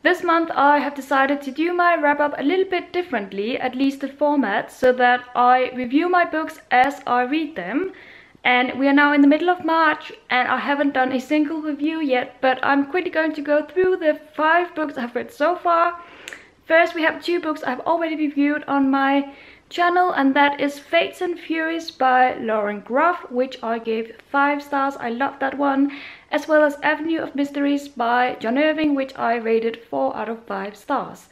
This month I have decided to do my wrap-up a little bit differently, at least the format, so that I review my books as I read them. And we are now in the middle of March and I haven't done a single review yet, but I'm quickly going to go through the 5 books I've read so far. First, we have 2 books I've already reviewed on my channel, and that is Fates and Furies by Lauren Groff, which I gave 5 stars. I love that one. As well as Avenue of Mysteries by John Irving, which I rated 4 out of 5 stars.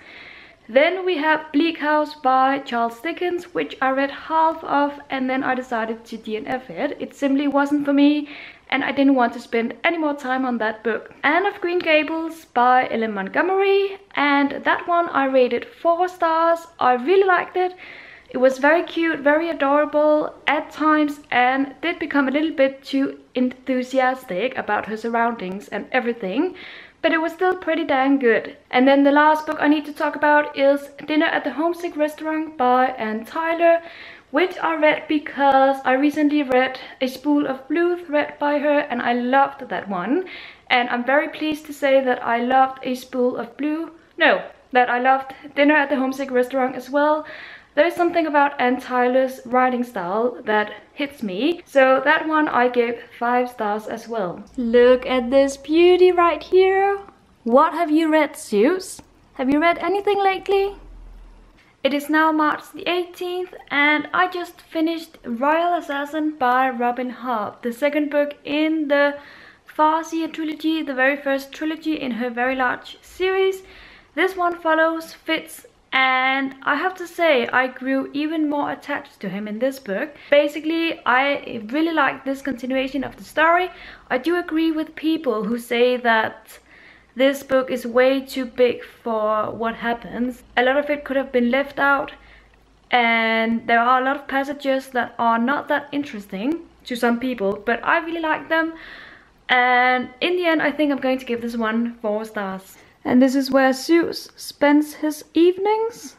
Then we have Bleak House by Charles Dickens, which I read half of and then I decided to DNF it. It simply wasn't for me and I didn't want to spend any more time on that book. Anne of Green Gables by Ellen Montgomery, and that one I rated 4 stars. I really liked it. It was very cute, very adorable at times, and did become a little bit too enthusiastic about her surroundings and everything, but it was still pretty dang good. And then the last book I need to talk about is Dinner at the Homesick Restaurant by Anne Tyler, which I read because I recently read A Spool of Blue read by her and I loved that one. And I'm very pleased to say that I loved A Spool of Blue. No, that I loved Dinner at the Homesick Restaurant as well. There is something about Anne Tyler's writing style that hits me, so that one I gave 5 stars as well. Look at this beauty right here. What have you read, Zeus? Have you read anything lately? It is now March the 18th and I just finished Royal Assassin by Robin Hobb, the second book in the Farseer trilogy, the very first trilogy in her very large series. This one follows Fitz, and I have to say I grew even more attached to him in this book. Basically, I really like this continuation of the story. I do agree with people who say that this book is way too big for what happens. A lot of it could have been left out, and there are a lot of passages that are not that interesting to some people, but I really like them. And in the end, I think I'm going to give this one 4 stars. And this is where Zeus spends his evenings,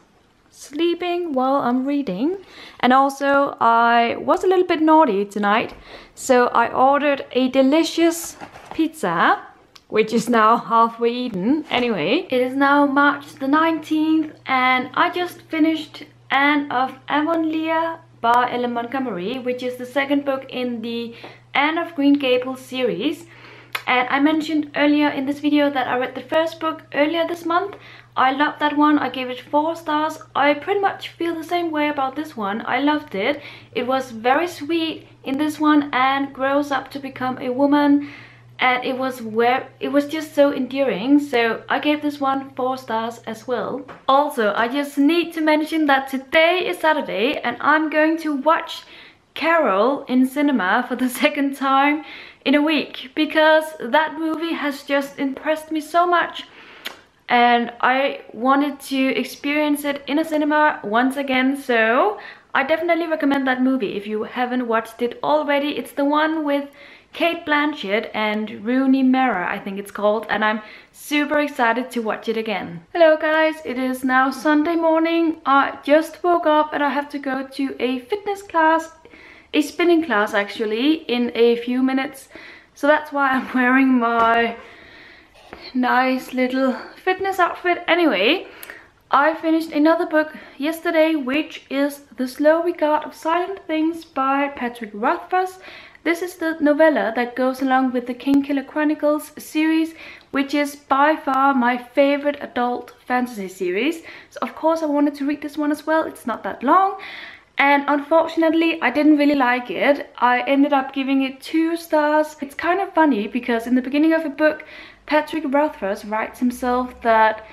sleeping while I'm reading. And also, I was a little bit naughty tonight, so I ordered a delicious pizza, which is now halfway eaten. Anyway, it is now March the 19th, and I just finished Anne of Avonlea by Ellen Montgomery, which is the second book in the Anne of Green Gables series. And I mentioned earlier in this video that I read the first book earlier this month. I loved that one. I gave it 4 stars. I pretty much feel the same way about this one. I loved it. It was very sweet in this one. Anne grows up to become a woman, and it was just so endearing. So I gave this one 4 stars as well. Also, I just need to mention that today is Saturday and I'm going to watch Carol in cinema for the second time in a week, because that movie has just impressed me so much and I wanted to experience it in a cinema once again. So I definitely recommend that movie if you haven't watched it already. It's the one with Kate Blanchett and Rooney Mara, I think it's called, and I'm super excited to watch it again. Hello guys, it is now Sunday morning. I just woke up and I have to go to a fitness class, a spinning class actually, in a few minutes. So that's why I'm wearing my nice little fitness outfit. Anyway, I finished another book yesterday, which is The Slow Regard of Silent Things by Patrick Rothfuss. This is the novella that goes along with the Kingkiller Chronicles series, which is by far my favorite adult fantasy series. So of course I wanted to read this one as well. It's not that long. And unfortunately, I didn't really like it. I ended up giving it 2 stars. It's kind of funny because in the beginning of the book, Patrick Rothfuss writes himself that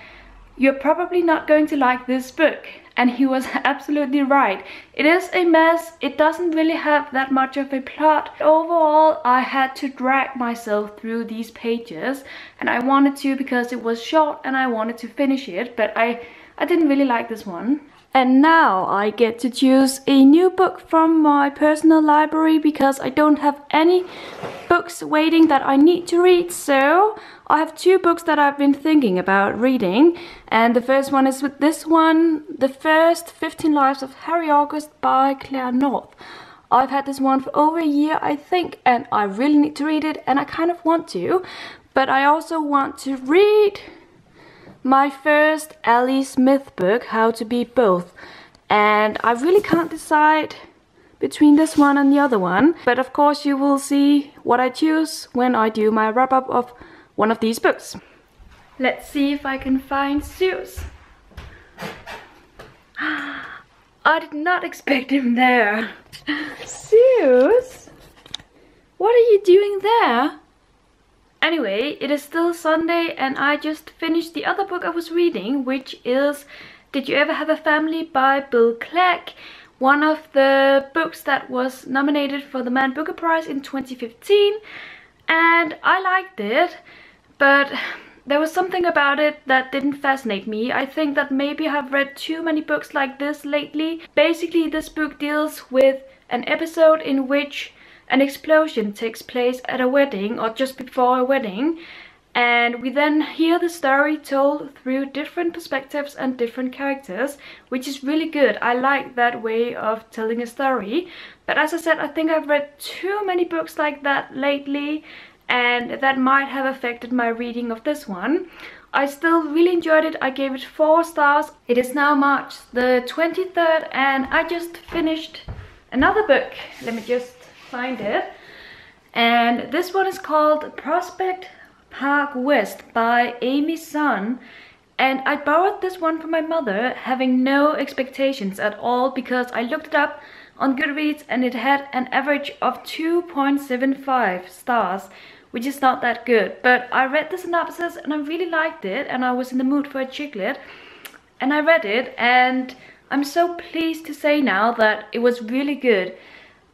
you're probably not going to like this book. And he was absolutely right. It is a mess. It doesn't really have that much of a plot. Overall, I had to drag myself through these pages. And I wanted to because it was short and I wanted to finish it. But I didn't really like this one. And now I get to choose a new book from my personal library because I don't have any books waiting that I need to read. So I have 2 books that I've been thinking about reading. And the first one is with this one, The First 15 Lives of Harry August by Claire North. I've had this one for over a year, I think, and I really need to read it, and I kind of want to. But I also want to read my first Ellie Smith book, How to Be Both. And I really can't decide between this one and the other one. But of course you will see what I choose when I do my wrap-up of one of these books. Let's see if I can find Zeus. I did not expect him there. Zeus? What are you doing there? Anyway, it is still Sunday and I just finished the other book I was reading, which is Did You Ever Have a Family by Bill Clegg. One of the books that was nominated for the Man Booker Prize in 2015. And I liked it, but there was something about it that didn't fascinate me. I think that maybe I have read too many books like this lately. Basically, this book deals with an episode in which an explosion takes place at a wedding or just before a wedding, and we then hear the story told through different perspectives and different characters, which is really good. I like that way of telling a story. But as I said, I think I've read too many books like that lately, and that might have affected my reading of this one. I still really enjoyed it. I gave it 4 stars. It is now March the 23rd and I just finished another book. Let me just find it. And this one is called Prospect Park West by Amy Sun. And I borrowed this one from my mother, having no expectations at all, because I looked it up on Goodreads and it had an average of 2.75 stars, which is not that good. But I read the synopsis and I really liked it, and I was in the mood for a chick lit, and I read it, and I'm so pleased to say now that it was really good.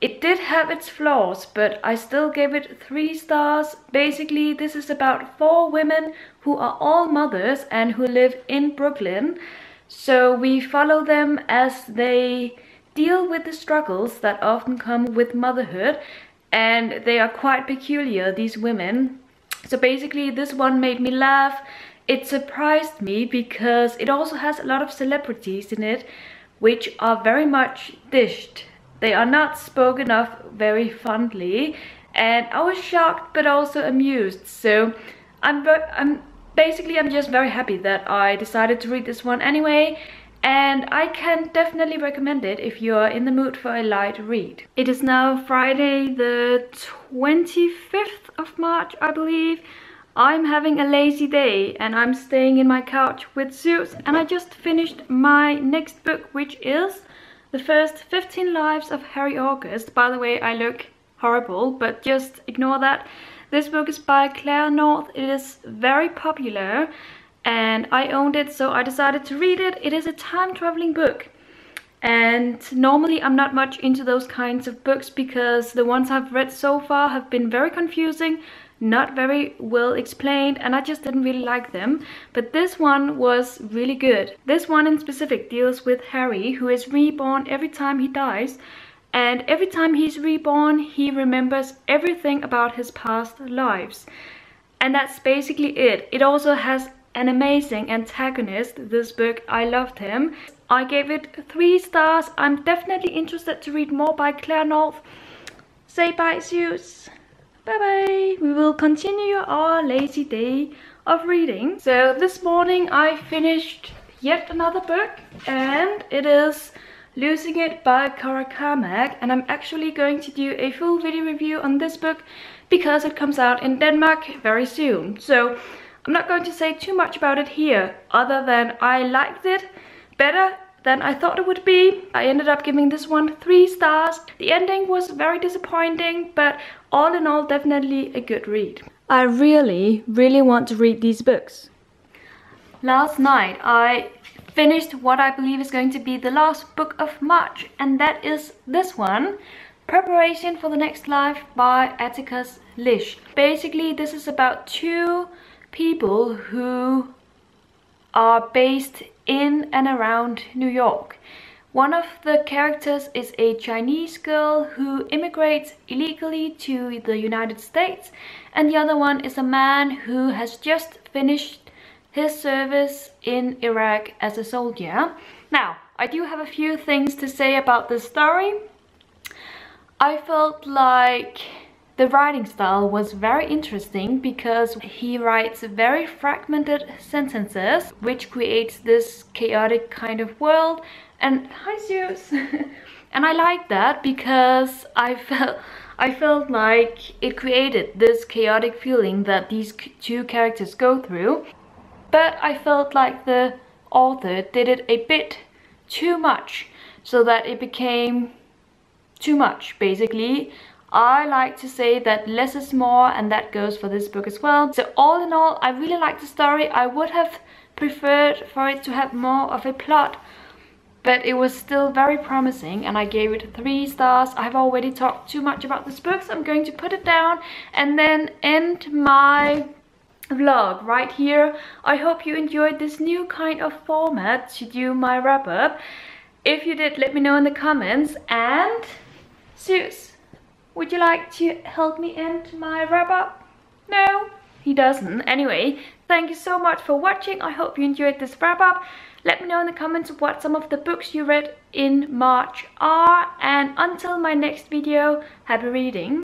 It did have its flaws, but I still gave it 3 stars. Basically, this is about 4 women who are all mothers and who live in Brooklyn. So we follow them as they deal with the struggles that often come with motherhood. And they are quite peculiar, these women. So basically, this one made me laugh. It surprised me because it also has a lot of celebrities in it, which are very much dished. They are not spoken of very fondly, and I was shocked but also amused. So I'm just very happy that I decided to read this one anyway, and I can definitely recommend it if you are in the mood for a light read. It is now Friday the 25th of March, I believe. I'm having a lazy day and I'm staying in my couch with Zeus, and I just finished my next book, which is The First 15 Lives of Harry August. By the way, I look horrible, but just ignore that. This book is by Claire North. It is very popular and I owned it, so I decided to read it. It is a time-traveling book. And normally I'm not much into those kinds of books because the ones I've read so far have been very confusing, not very well explained, and I just didn't really like them. But this one was really good. This one in specific deals with Harry, who is reborn every time he dies, and every time he's reborn he remembers everything about his past lives, and that's basically it. It also has an amazing antagonist, this book. I loved him. I gave it 3 stars. I'm definitely interested to read more by Claire North. Say bye, Zeus. Bye bye. We will continue our lazy day of reading. So this morning I finished yet another book, and it is Losing It by Cora Carmack, and I'm actually going to do a full video review on this book because it comes out in Denmark very soon. So I'm not going to say too much about it here, other than I liked it better than I thought it would be. I ended up giving this one 3 stars. The ending was very disappointing, but all in all, definitely a good read. I really want to read these books. Last night I finished what I believe is going to be the last book of March, and that is this one, Preparation for the Next Life by Atticus Lish. Basically, this is about 2 people who are based in and around New York. One of the characters is a Chinese girl who immigrates illegally to the United States, and the other one is a man who has just finished his service in Iraq as a soldier. Now, I do have a few things to say about this story. I felt like The writing style was very interesting because he writes very fragmented sentences, which creates this chaotic kind of world. And hi Zeus! And I like that because I felt like it created this chaotic feeling that these two characters go through. But I felt like the author did it a bit too much, so that it became too much, basically. I like to say that less is more, and that goes for this book as well. So all in all, I really like the story. I would have preferred for it to have more of a plot, but it was still very promising, and I gave it 3 stars. I've already talked too much about this book, so I'm going to put it down and then end my vlog right here. I hope you enjoyed this new kind of format to do my wrap up. If you did, let me know in the comments. And Zeus, would you like to help me end my wrap up? No, he doesn't. Anyway, thank you so much for watching. I hope you enjoyed this wrap up. Let me know in the comments what some of the books you read in March are. And until my next video, happy reading.